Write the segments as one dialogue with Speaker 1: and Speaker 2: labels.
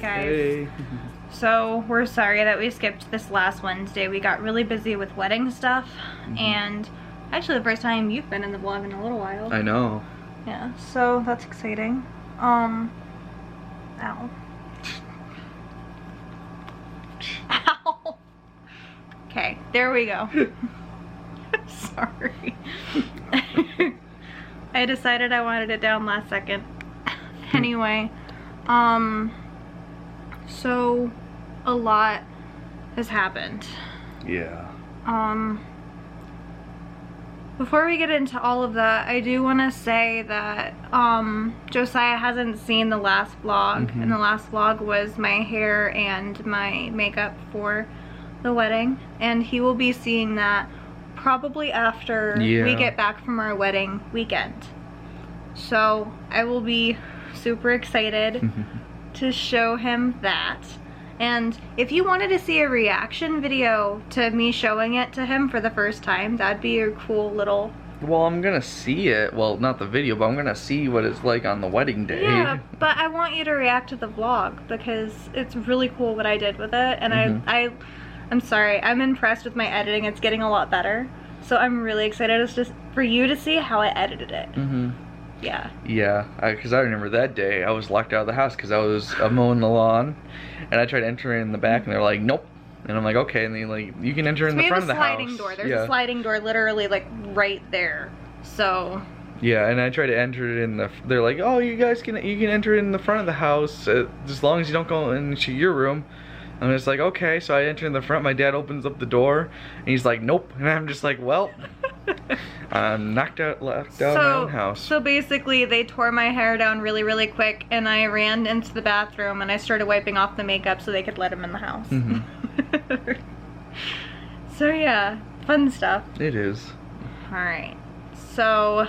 Speaker 1: guys.
Speaker 2: Hey.
Speaker 1: So we're sorry that we skipped this last Wednesday. We got really busy with wedding stuff, and actually the first time you've been in the vlog in a little while.
Speaker 2: I know.
Speaker 1: Yeah, so that's exciting. Ow. Ow. Okay, there we go. Sorry. I decided I wanted it down last second. Anyway, so a lot has happened.
Speaker 2: Yeah.
Speaker 1: Before we get into all of that, I do want to say that Josiah hasn't seen the last vlog, and the last vlog was my hair and my makeup for the wedding, and he will be seeing that probably after we get back from our wedding weekend. So I will be super excited to show him that. And if you wanted to see a reaction video to me showing it to him for the first time, that'd be a cool little...
Speaker 2: Well, I'm gonna see it. Well, not the video, but I'm gonna see what it's like on the wedding day.
Speaker 1: Yeah, but I want you to react to the vlog because it's really cool what I did with it. And I'm sorry, I'm impressed with my editing. It's getting a lot better. So I'm really excited it's just for you to see how I edited it. Yeah.
Speaker 2: Yeah, because I remember that day I was locked out of the house because I was mowing the lawn, and I tried to enter in the back, and they're like, nope. And I'm like, okay, and they like, you can enter in the front of the house.
Speaker 1: We have a sliding door. There's a sliding door literally like right there. So. Yeah,
Speaker 2: and I tried to enter it in the. They're like, oh, you can enter it in the front of the house as long as you don't go into your room. I'm just like, okay, so I enter in the front. My dad opens up the door, and he's like, nope. And I'm just like, well, I'm locked out of my own house.
Speaker 1: So basically, they tore my hair down really, really quick, and I ran into the bathroom, and I started wiping off the makeup so they could let him in the house. So yeah, fun stuff.
Speaker 2: It is.
Speaker 1: Alright, so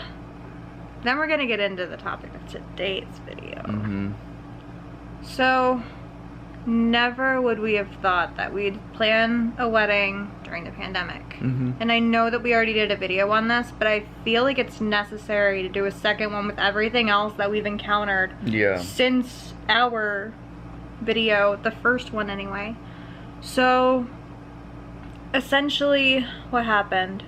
Speaker 1: then we're gonna get into the topic of today's video. So, never would we have thought that we'd plan a wedding during the pandemic. And I know that we already did a video on this, but I feel like it's necessary to do a second one with everything else that we've encountered since our video, the first one anyway. So, essentially what happened,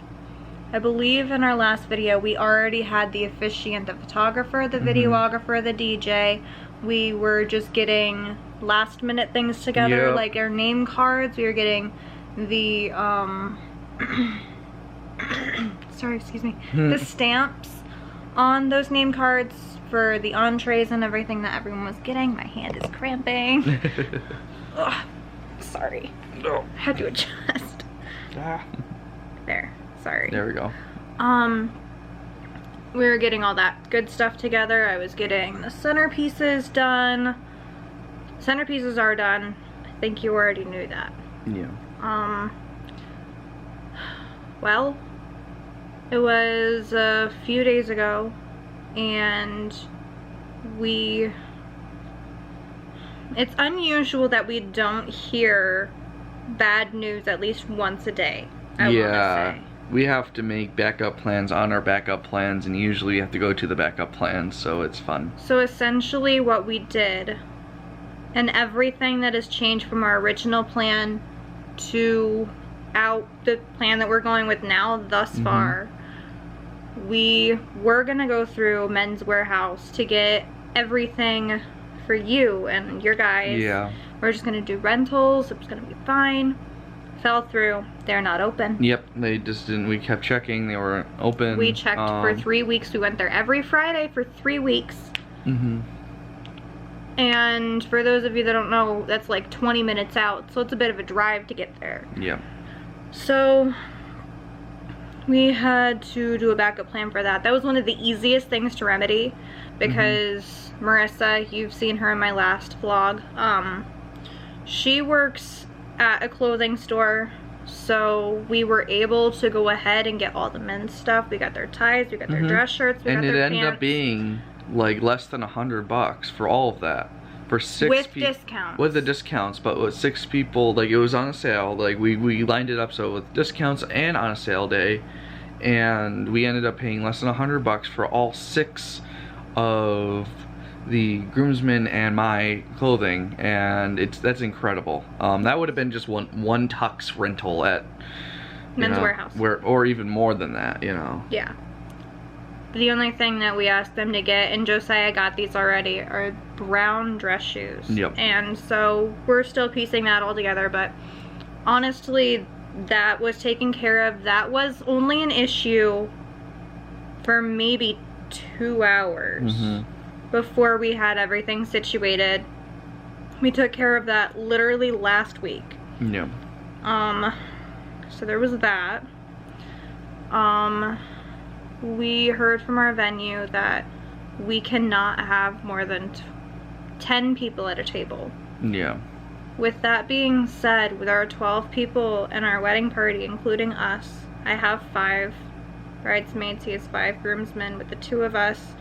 Speaker 1: I believe in our last video we already had the officiant, the photographer, the videographer, the DJ. We were just getting last minute things together, like our name cards. We were getting the sorry, excuse me, the stamps on those name cards for the entrees and everything that everyone was getting. My hand is cramping. Ugh, sorry.
Speaker 2: No.
Speaker 1: I had to adjust. There, sorry.
Speaker 2: There we go.
Speaker 1: We were getting all that good stuff together. I was getting the centerpieces done. Centerpieces are done. I think you already knew that.
Speaker 2: Yeah.
Speaker 1: Well, it was a few days ago, and it's unusual that we don't hear bad news at least once a day, I wanna say.
Speaker 2: We have to make backup plans on our backup plans, and usually we have to go to the backup plans, so it's fun.
Speaker 1: So essentially what we did, and everything that has changed from our original plan to the plan that we're going with now thus far, we were gonna go through Men's Warehouse to get everything for you and your guys.
Speaker 2: Yeah.
Speaker 1: We're just gonna do rentals, it was gonna be fine. Fell through, they're not open.
Speaker 2: Yep, they just didn't, we kept checking, they weren't open.
Speaker 1: We checked for 3 weeks, we went there every Friday for 3 weeks. And for those of you that don't know, that's like 20 minutes out, so it's a bit of a drive to get there.
Speaker 2: Yeah.
Speaker 1: So we had to do a backup plan for that. That was one of the easiest things to remedy because Marissa, you've seen her in my last vlog, she works at a clothing store, so we were able to go ahead and get all the men's stuff. We got their ties, we got their dress shirts, we got their pants.
Speaker 2: And it ended up being like less than $100 for all of that. For 6 people.
Speaker 1: With discounts.
Speaker 2: With the discounts, but with 6 people, like it was on a sale. Like we lined it up so with discounts and on a sale day, and we ended up paying less than $100 for all 6 of the groomsmen and my clothing, and that's incredible. That would have been just one tux rental at
Speaker 1: Men's Warehouse.
Speaker 2: Or even more than that, you know.
Speaker 1: Yeah. The only thing that we asked them to get, and Josiah got these already, are brown dress shoes.
Speaker 2: Yep.
Speaker 1: And so we're still piecing that all together, but honestly, that was taken care of. That was only an issue for maybe 2 hours before we had everything situated. We took care of that literally last week.
Speaker 2: Yeah.
Speaker 1: So there was that. We heard from our venue that we cannot have more than 10 people at a table.
Speaker 2: Yeah.
Speaker 1: With that being said, with our 12 people in our wedding party, including us, I have 5 bridesmaids, he has 5 groomsmen. With the 2 of us,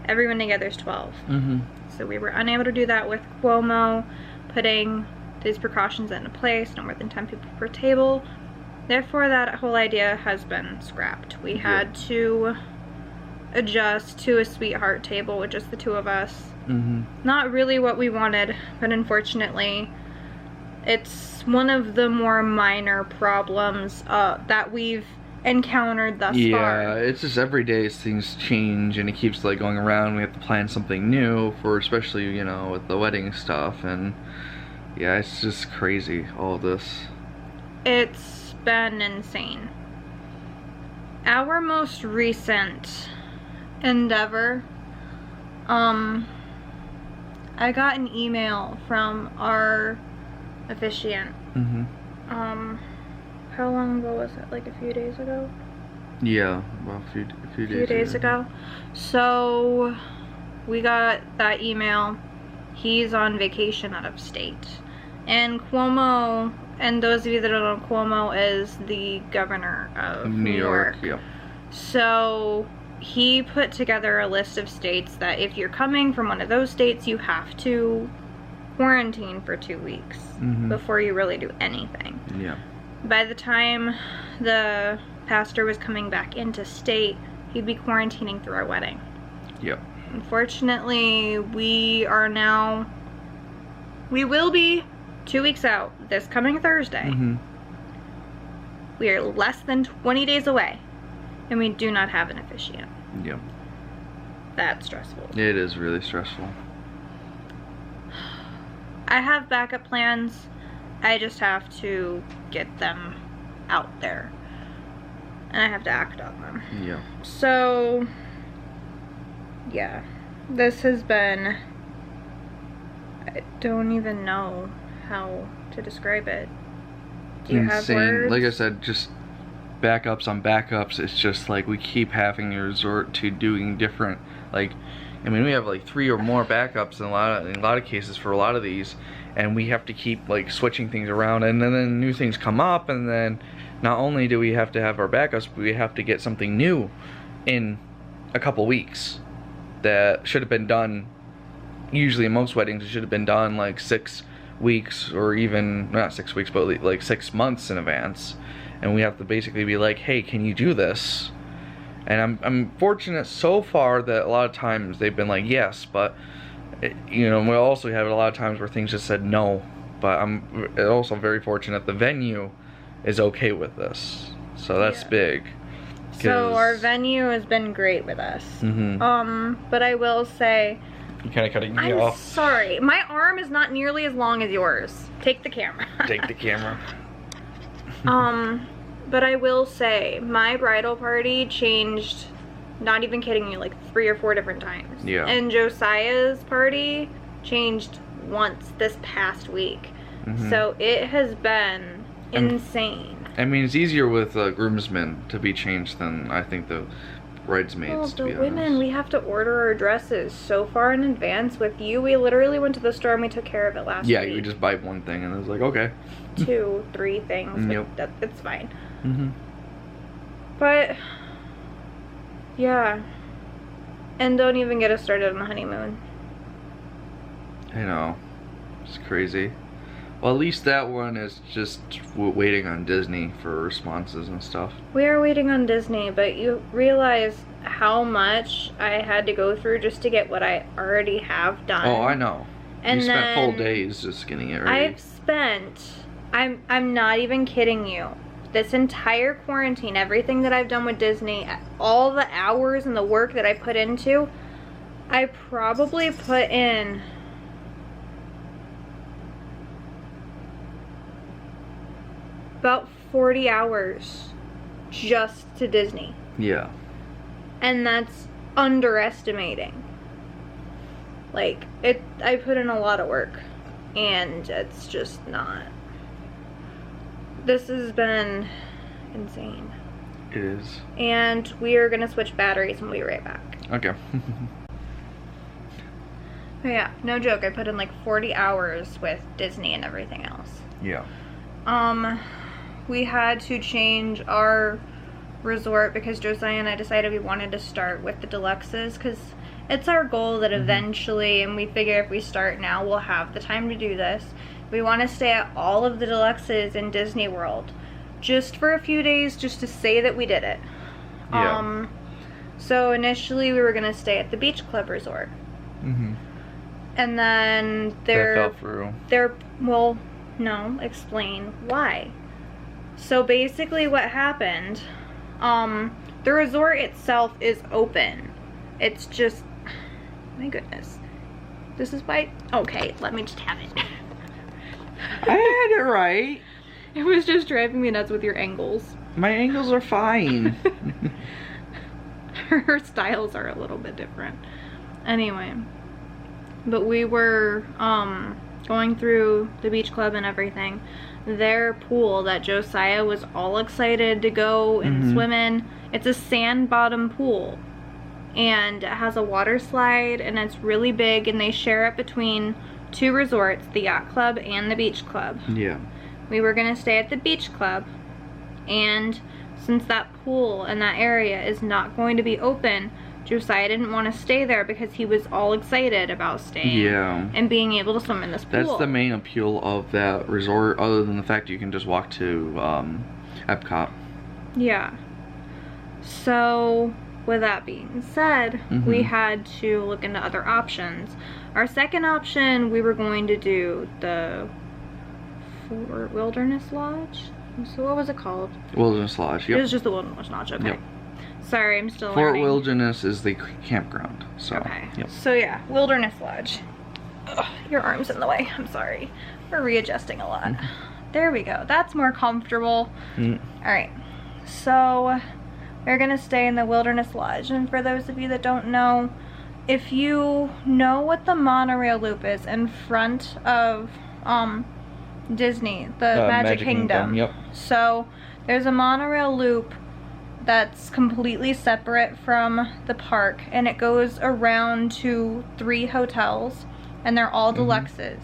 Speaker 1: everyone together is 12. So we were unable to do that with Cuomo putting these precautions into place, no more than 10 people per table. Therefore, that whole idea has been scrapped. We had to adjust to a sweetheart table with just the 2 of us. Not really what we wanted, but unfortunately, it's one of the more minor problems that we've encountered thus far.
Speaker 2: Yeah, it's just every day as things change and it keeps like going around. We have to plan something new for, especially, you know, with the wedding stuff, and yeah, it's just crazy, all of this.
Speaker 1: It's been insane. Our most recent endeavor, I got an email from our officiant. How long ago was it? Like a few days ago?
Speaker 2: Yeah, well, a few days
Speaker 1: ago. So we got that email. He's on vacation out of state. And Cuomo, and those of you that don't know, Cuomo is the governor of New York.
Speaker 2: Yep.
Speaker 1: So he put together a list of states that if you're coming from one of those states, you have to quarantine for 2 weeks before you really do anything.
Speaker 2: Yeah.
Speaker 1: By the time the pastor was coming back into state, he'd be quarantining through our wedding.
Speaker 2: Yep.
Speaker 1: Unfortunately, we will be 2 weeks out this coming Thursday. We are less than 20 days away, and we do not have an officiant.
Speaker 2: Yep.
Speaker 1: That's stressful.
Speaker 2: It is really stressful.
Speaker 1: I have backup plans. I just have to get them out there, and I have to act on them.
Speaker 2: Yeah.
Speaker 1: So, yeah, this has been, I don't even know how to describe it. Do you have words?
Speaker 2: Like I said, just backups on backups. It's just like we keep having to resort to doing different, like, I mean, we have like 3 or more backups in a lot of cases for a lot of these, and we have to keep like switching things around, and then new things come up, and then not only do we have to have our backups, but we have to get something new in a couple weeks that should have been done. Usually in most weddings, it should have been done like 6 weeks, or even not 6 weeks, but like 6 months in advance, and we have to basically be like, hey, can you do this? And I'm fortunate so far that a lot of times they've been like, yes, but you know, we also have a lot of times where things just said no. But I'm also very fortunate the venue is okay with this, so that's big.
Speaker 1: So our venue has been great with us. But I will say,
Speaker 2: you kind of cutting me off.
Speaker 1: I'm sorry, my arm is not nearly as long as yours. Take the camera.
Speaker 2: Take the camera.
Speaker 1: But I will say, my bridal party changed, not even kidding you, like 3 or 4 different times.
Speaker 2: Yeah.
Speaker 1: And Josiah's party changed once this past week. So it has been insane.
Speaker 2: I mean, it's easier with groomsmen to be changed than I think the bridesmaids, to be honest.
Speaker 1: Women, we have to order our dresses so far in advance. With you, we literally went to the store and we took care of it last week.
Speaker 2: Yeah, you just buy one thing and it was like, okay.
Speaker 1: 2, 3 things.
Speaker 2: Yep.
Speaker 1: It's fine. But yeah, and don't even get us started on the honeymoon.
Speaker 2: I know, it's crazy. Well, at least that one is just waiting on Disney for responses and stuff.
Speaker 1: We are waiting on Disney, but you realize how much I had to go through just to get what I already have done.
Speaker 2: Oh, I know.
Speaker 1: And
Speaker 2: you spent full
Speaker 1: then
Speaker 2: days just getting it ready.
Speaker 1: I've spent, I'm not even kidding you, this entire quarantine, everything that I've done with Disney, all the hours and the work that I put into, I probably put in about 40 hours just to Disney.
Speaker 2: Yeah.
Speaker 1: And that's underestimating. Like, I put in a lot of work, and it's just not. This has been insane.
Speaker 2: It is.
Speaker 1: And we are gonna switch batteries and we'll be right back.
Speaker 2: Okay.
Speaker 1: But yeah, no joke, I put in like 40 hours with Disney and everything else.
Speaker 2: Yeah.
Speaker 1: We had to change our resort because Josiah and I decided we wanted to start with the deluxes because it's our goal that eventually, and we figure if we start now, we'll have the time to do this. We want to stay at all of the deluxes in Disney World just for a few days, just to say that we did it.
Speaker 2: Yeah.
Speaker 1: So initially we were going to stay at the Beach Club Resort.
Speaker 2: Mm-hmm.
Speaker 1: And then
Speaker 2: That fell through.
Speaker 1: Well, no, explain why. So basically what happened, the resort itself is open. It's just, my goodness. This is why, okay, let me just have it.
Speaker 2: I had it right.
Speaker 1: It was just driving me nuts with your angles.
Speaker 2: My angles are fine.
Speaker 1: Her styles are a little bit different. Anyway, but we were going through the beach club and everything. Their pool that Josiah was all excited to go and swim in, it's a sand bottom pool. And it has a water slide and it's really big, and they share it between two resorts, the yacht club and the beach club.
Speaker 2: Yeah.
Speaker 1: We were gonna stay at the beach club, and since that pool and that area is not going to be open, Josiah didn't want to stay there because he was all excited about staying and being able to swim in this pool.
Speaker 2: That's the main appeal of that resort, other than the fact you can just walk to Epcot.
Speaker 1: Yeah. So with that being said, we had to look into other options. Our second option, we were going to do the Fort Wilderness Lodge. So what was it called?
Speaker 2: Wilderness Lodge,
Speaker 1: It
Speaker 2: yep.
Speaker 1: was just the Wilderness Lodge, okay.
Speaker 2: Yep.
Speaker 1: Sorry, I'm still
Speaker 2: Fort
Speaker 1: learning.
Speaker 2: Wilderness is the campground, so.
Speaker 1: Okay.
Speaker 2: Yep.
Speaker 1: So yeah, Wilderness Lodge. Ugh, your arm's in the way. I'm sorry. We're readjusting a lot. There we go. That's more comfortable. Alright. So we're gonna stay in the Wilderness Lodge. And for those of you that don't know, if you know what the monorail loop is in front of Disney, the Magic Kingdom.
Speaker 2: Yep.
Speaker 1: So there's a monorail loop that's completely separate from the park, and it goes around to 3 hotels, and they're all deluxes.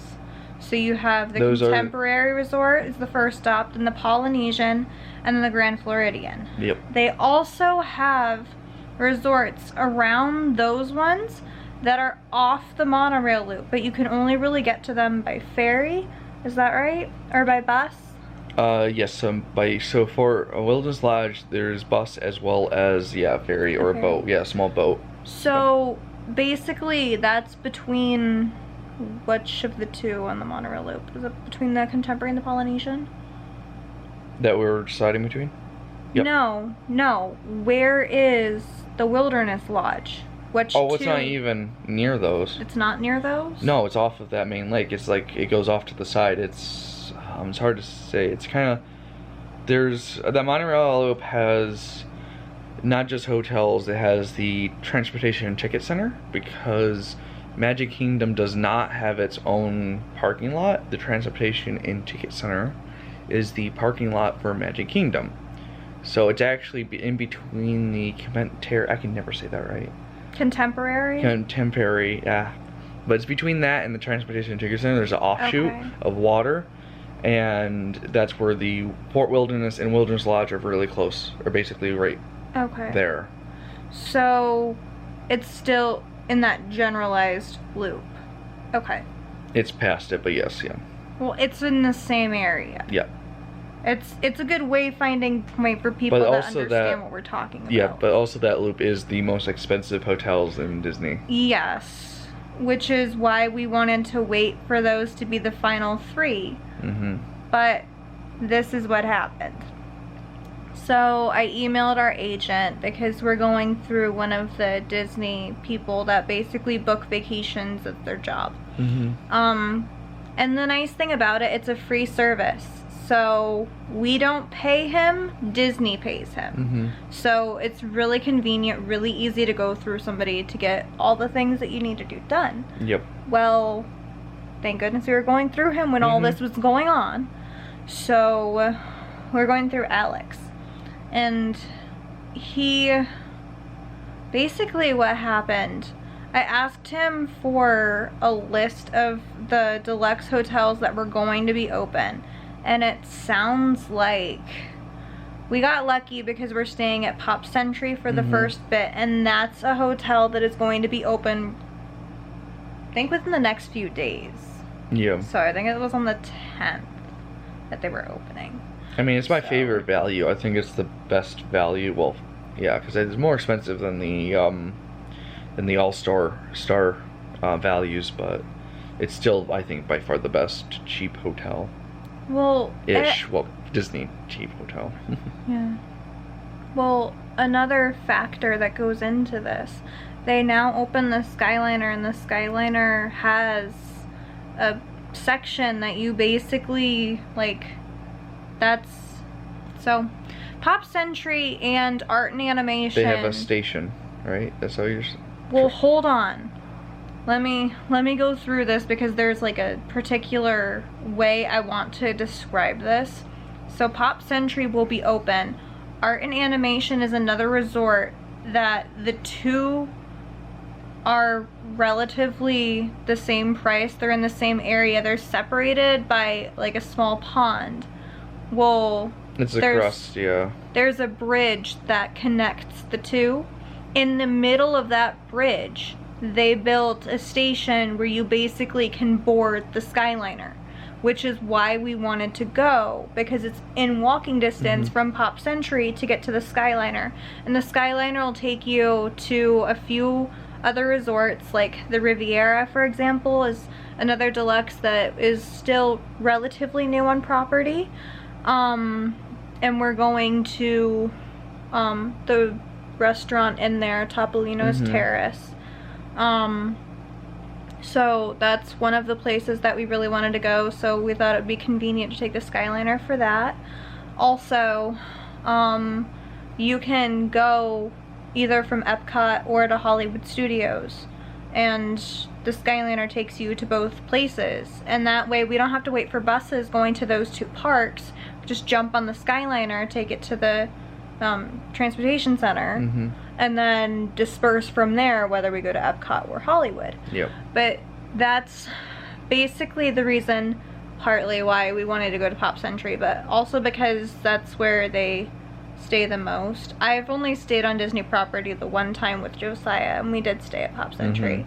Speaker 1: So you have the Contemporary Resort is the first stop, then the Polynesian, and then the Grand Floridian.
Speaker 2: Yep.
Speaker 1: They also have resorts around those ones that are off the monorail loop, but you can only really get to them by ferry. Is that right? Or by bus?
Speaker 2: Yes, so for a Wilderness Lodge, there's bus as well as, ferry or a boat. Yeah, a small boat.
Speaker 1: So basically that's between which of the two on the monorail loop? Is it between the Contemporary and the Polynesian?
Speaker 2: That we were deciding between? Yep.
Speaker 1: No. Where is the Wilderness Lodge? Which
Speaker 2: Oh, it's not even near those.
Speaker 1: It's not near those?
Speaker 2: No, it's off of that main lake. It's like, it goes off to the side. It's hard to say. It's kind of, the monorail loop has not just hotels, it has the transportation and ticket center, because Magic Kingdom does not have its own parking lot. The transportation and ticket center is the parking lot for Magic Kingdom. So it's actually in between the I can never say that right.
Speaker 1: Contemporary?
Speaker 2: Contemporary, yeah. But it's between that and the transportation and ticket center. There's an offshoot of water, and that's where the Fort Wilderness and Wilderness Lodge are really close, or basically right there.
Speaker 1: So it's still in that generalized loop. Okay.
Speaker 2: It's past it, but yes, yeah.
Speaker 1: Well, it's in the same area.
Speaker 2: Yeah.
Speaker 1: It's a good wayfinding point for people
Speaker 2: But
Speaker 1: that
Speaker 2: also
Speaker 1: understand what we're talking about.
Speaker 2: Yeah, but also that loop is the most expensive hotels in Disney.
Speaker 1: Yes, which is why we wanted to wait for those to be the final 3.
Speaker 2: Mm-hmm.
Speaker 1: But this is what happened. So I emailed our agent because we're going through one of the Disney people that basically book vacations at their job.
Speaker 2: Mm-hmm.
Speaker 1: And the nice thing about it, it's a free service. So we don't pay him, Disney pays him.
Speaker 2: Mm-hmm.
Speaker 1: So it's really convenient, really easy to go through somebody to get all the things that you need to do done.
Speaker 2: Yep.
Speaker 1: Well, thank goodness we were going through him when all this was going on. So we're going through Alex. And he, basically what happened, I asked him for a list of the deluxe hotels that were going to be open. And it sounds like we got lucky because we're staying at Pop Century for the first bit, and that's a hotel that is going to be open, I think, within the next few days.
Speaker 2: Yeah.
Speaker 1: So I think it was on the 10th that they were opening.
Speaker 2: I mean, it's my favorite value. I think it's the best value. Well, yeah, because it's more expensive than the All-Star values, but it's still, I think, by far the best cheap hotel.
Speaker 1: Well,
Speaker 2: Well, Disney cheap hotel.
Speaker 1: yeah. Well, another factor that goes into this, they now open the Skyliner, and the Skyliner has a section that you basically, like, so Pop Century and Art and Animation.
Speaker 2: They have a station, right? That's how you're...
Speaker 1: Well, hold on. Let me go through this because there's like a particular way I want to describe this. So Pop Century will be open. Art and Animation is another resort that the two are relatively the same price. They're in the same area. They're separated by like a small pond. Well,
Speaker 2: it's across, yeah.
Speaker 1: There's a bridge that connects the two. In the middle of that bridge, they built a station where you basically can board the Skyliner, which is why we wanted to go, because it's in walking distance from Pop Century to get to the Skyliner. And the Skyliner will take you to a few other resorts, like the Riviera, for example, is another deluxe that is still relatively new on property. And we're going to the restaurant in there, Topolino's Terrace. So that's one of the places that we really wanted to go, so we thought it would be convenient to take the Skyliner for that. Also, you can go either from Epcot or to Hollywood Studios, and the Skyliner takes you to both places, and that way we don't have to wait for buses going to those two parks. Just jump on the Skyliner, take it to the transportation center, and then disperse from there, whether we go to Epcot or Hollywood.
Speaker 2: Yep.
Speaker 1: But that's basically the reason, partly why we wanted to go to Pop Century, but also because that's where they stay the most. I've only stayed on Disney property the one time with Josiah, and we did stay at Pop Century.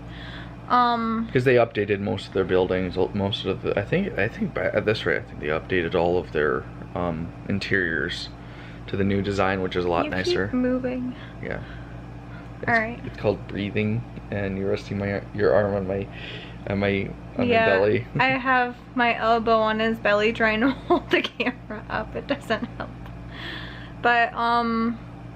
Speaker 2: Because they updated most of their buildings, most of the, I think at this rate, I think they updated all of their interiors to the new design, which is a lot nicer.
Speaker 1: Keep moving.
Speaker 2: Yeah.
Speaker 1: Alright.
Speaker 2: It's called breathing, and you're resting your arm on my belly.
Speaker 1: I have my elbow on his belly trying to hold the camera up. It doesn't help. But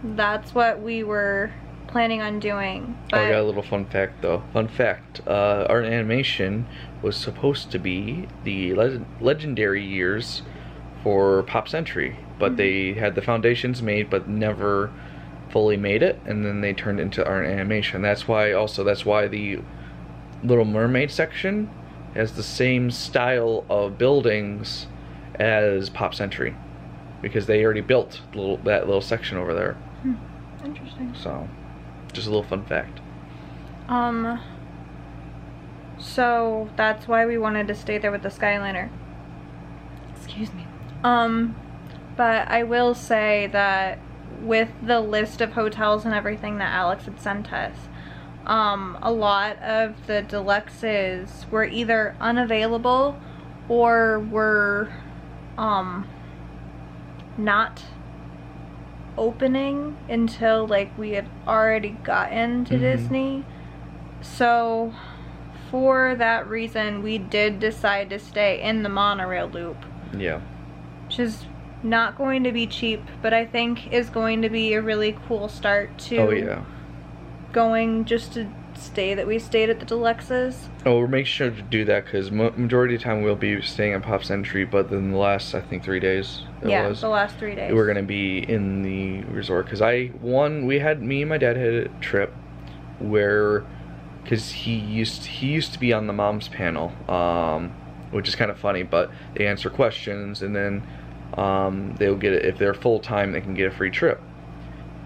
Speaker 1: that's what we were planning on doing. But
Speaker 2: I got a little fun fact though. Fun fact, Art and Animation was supposed to be the legendary years for Pop Century, but they had the foundations made but never fully made it, and then they turned into Art and Animation. That's why the Little Mermaid section has the same style of buildings as Pop Century, because they already built that little section over there.
Speaker 1: Interesting.
Speaker 2: So, just a little fun fact.
Speaker 1: So that's why we wanted to stay there with the Skyliner. Excuse me. But I will say that with the list of hotels and everything that Alex had sent us, a lot of the deluxes were either unavailable or were not opening until like we had already gotten to Disney. So for that reason, we did decide to stay in the monorail loop.
Speaker 2: Yeah.
Speaker 1: Which is not going to be cheap, but I think is going to be a really cool start to going just to stay that we stayed at the Deluxes.
Speaker 2: Oh, we'll make sure to do that because majority of the time we'll be staying at Pop Century, but then the last, I think, 3 days.
Speaker 1: The last 3 days.
Speaker 2: We're gonna be in the resort because me and my dad had a trip where, because he used to be on the mom's panel, which is kind of funny, but they answer questions and then they'll get it if they're full time, they can get a free trip.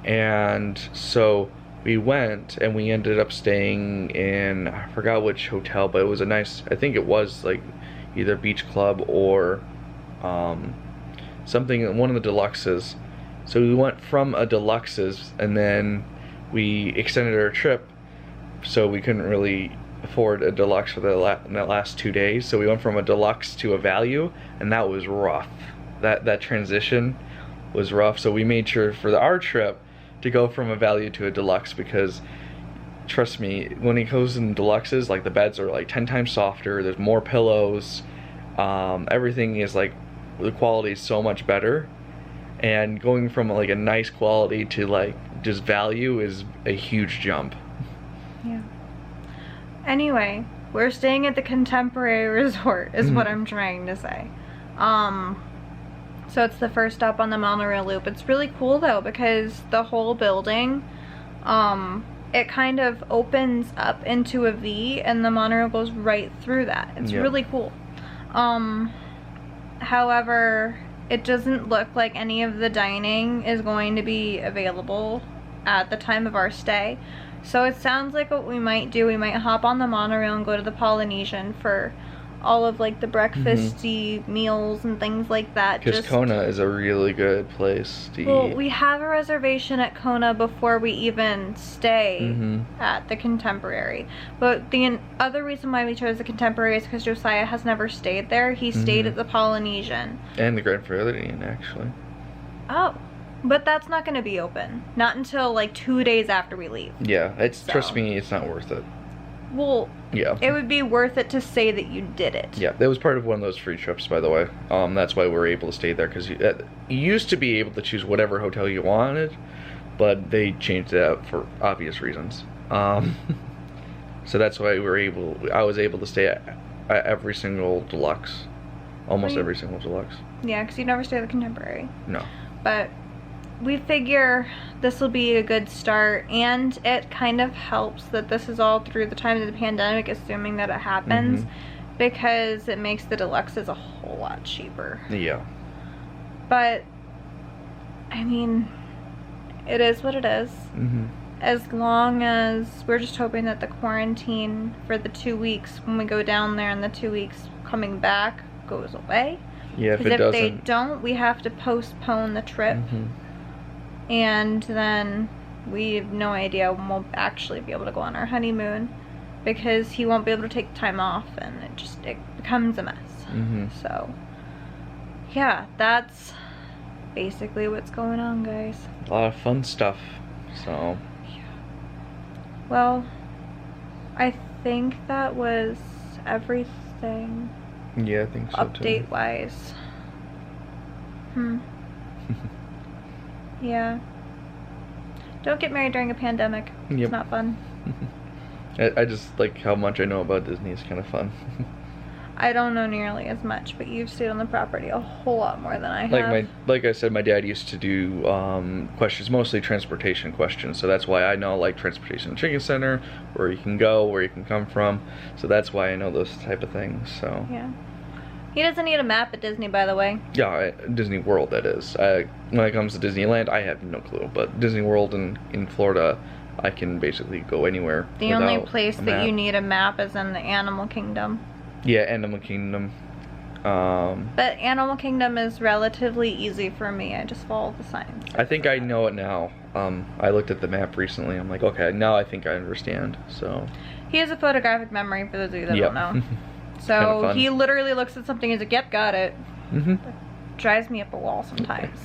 Speaker 2: And so we went and we ended up staying in, I forgot which hotel, but it was a nice, I think it was like either Beach Club or something, one of the Deluxes. So we went from a Deluxes and then we extended our trip, so we couldn't really afford a Deluxe for the last 2 days. So we went from a Deluxe to a Value, and that was rough. That transition was rough. So we made sure for our trip to go from a Value to a Deluxe, because trust me, when it goes in Deluxes, like the beds are like 10 times softer, there's more pillows, everything is like, the quality is so much better, and going from like a nice quality to like just Value is a huge jump.
Speaker 1: Yeah. Anyway, we're staying at the Contemporary Resort is what I'm trying to say. So it's the first stop on the monorail loop. It's really cool though, because the whole building, it kind of opens up into a V and the monorail goes right through that. It's really cool. However, it doesn't look like any of the dining is going to be available at the time of our stay. So it sounds like what we might do, we might hop on the monorail and go to the Polynesian for all of like the breakfasty meals and things like that.
Speaker 2: Because Kona is a really good place to eat.
Speaker 1: Well, we have a reservation at Kona before we even stay at the Contemporary. But the other reason why we chose the Contemporary is because Josiah has never stayed there. He stayed at the Polynesian.
Speaker 2: And the Grand Floridian, actually.
Speaker 1: Oh. But that's not going to be open. Not until like 2 days after we leave.
Speaker 2: Yeah, trust me, it's not worth it.
Speaker 1: Well,
Speaker 2: yeah,
Speaker 1: it would be worth it to say that you did it.
Speaker 2: Yeah, that was part of one of those free trips, by the way. That's why we were able to stay there, because you used to be able to choose whatever hotel you wanted, but they changed that for obvious reasons. So that's why I was able to stay at every single Deluxe. Almost every single Deluxe.
Speaker 1: Yeah, because you never stay at the Contemporary.
Speaker 2: No.
Speaker 1: But we figure this will be a good start, and it kind of helps that this is all through the time of the pandemic, assuming that it happens, because it makes the Deluxes a whole lot cheaper.
Speaker 2: Yeah.
Speaker 1: But, I mean, it is what it is. As long as we're just hoping that the quarantine for the 2 weeks when we go down there and the 2 weeks coming back goes away.
Speaker 2: Yeah, if it
Speaker 1: Because if they
Speaker 2: doesn't,
Speaker 1: don't, we have to postpone the trip. And then we have no idea when we'll actually be able to go on our honeymoon, because he won't be able to take time off, and it becomes a mess. So yeah, that's basically what's going on, guys.
Speaker 2: a lot of fun stuff. So
Speaker 1: Well, I think that was everything.
Speaker 2: yeah, I think so too.
Speaker 1: Update wise. Yeah. Don't get married during a pandemic.
Speaker 2: Yep.
Speaker 1: It's not fun.
Speaker 2: I just like how much I know about Disney. It's kind of fun.
Speaker 1: I don't know nearly as much, but you've stayed on the property a whole lot more than I have.
Speaker 2: Like I said, my dad used to do questions, mostly transportation questions. So that's why I know like Transportation Chicken Center, where you can go, where you can come from. So that's why I know those type of things. So
Speaker 1: Yeah. He doesn't need a map at Disney, by the way.
Speaker 2: yeah, Disney World, that is. When it comes to Disneyland, I have no clue. But Disney World in Florida, I can basically go anywhere.
Speaker 1: The only
Speaker 2: without
Speaker 1: place
Speaker 2: a
Speaker 1: that
Speaker 2: map.
Speaker 1: you need a map is in the Animal Kingdom.
Speaker 2: Yeah, Animal Kingdom.
Speaker 1: But Animal Kingdom is relatively easy for me. I just follow the signs.
Speaker 2: I think I know it now. I looked at the map recently. I'm like, okay, now I think I understand. So
Speaker 1: He has a photographic memory, for those of you that don't know. So
Speaker 2: fun.
Speaker 1: he literally looks at something and is like, yep, got it.
Speaker 2: Mm-hmm.
Speaker 1: Drives me up a wall sometimes.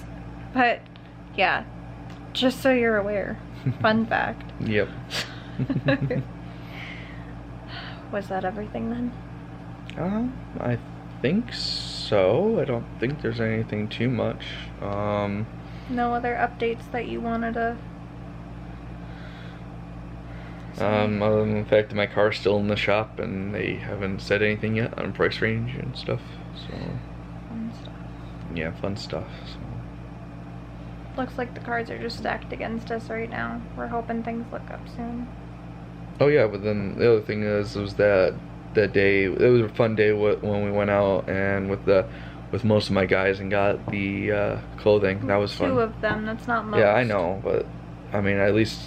Speaker 1: But yeah, just so you're aware. Fun fact.
Speaker 2: Yep.
Speaker 1: Was that everything then?
Speaker 2: I think so. I don't think there's anything too much.
Speaker 1: No other updates that you wanted to
Speaker 2: Other than the fact that my car's still in the shop and they haven't said anything yet on price range and stuff. So
Speaker 1: fun stuff.
Speaker 2: yeah, fun stuff. So.
Speaker 1: Looks like the cards are just stacked against us right now. We're hoping things look up soon.
Speaker 2: Oh yeah, but then the other thing was that day. It was a fun day when we went out and with most of my guys and got the clothing. That was fun.
Speaker 1: 2 of them. That's not most.
Speaker 2: Yeah, I know, but I mean, at least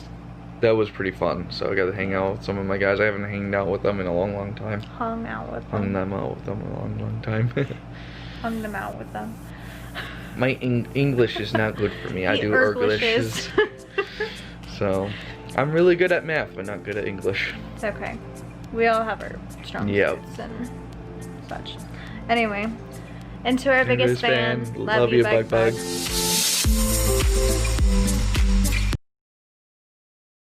Speaker 2: that was pretty fun. So I got to hang out with some of my guys. I haven't hanged out with them in a long, long time.
Speaker 1: Hung out with them.
Speaker 2: Hung them out with them in a long, long time.
Speaker 1: Hung them out with them.
Speaker 2: My English is not good for me. I do Erglishes. So I'm really good at math, but not good at English.
Speaker 1: It's okay. We all have our strong suits and such. Anyway, and to our biggest fan, love you, Bug Bug.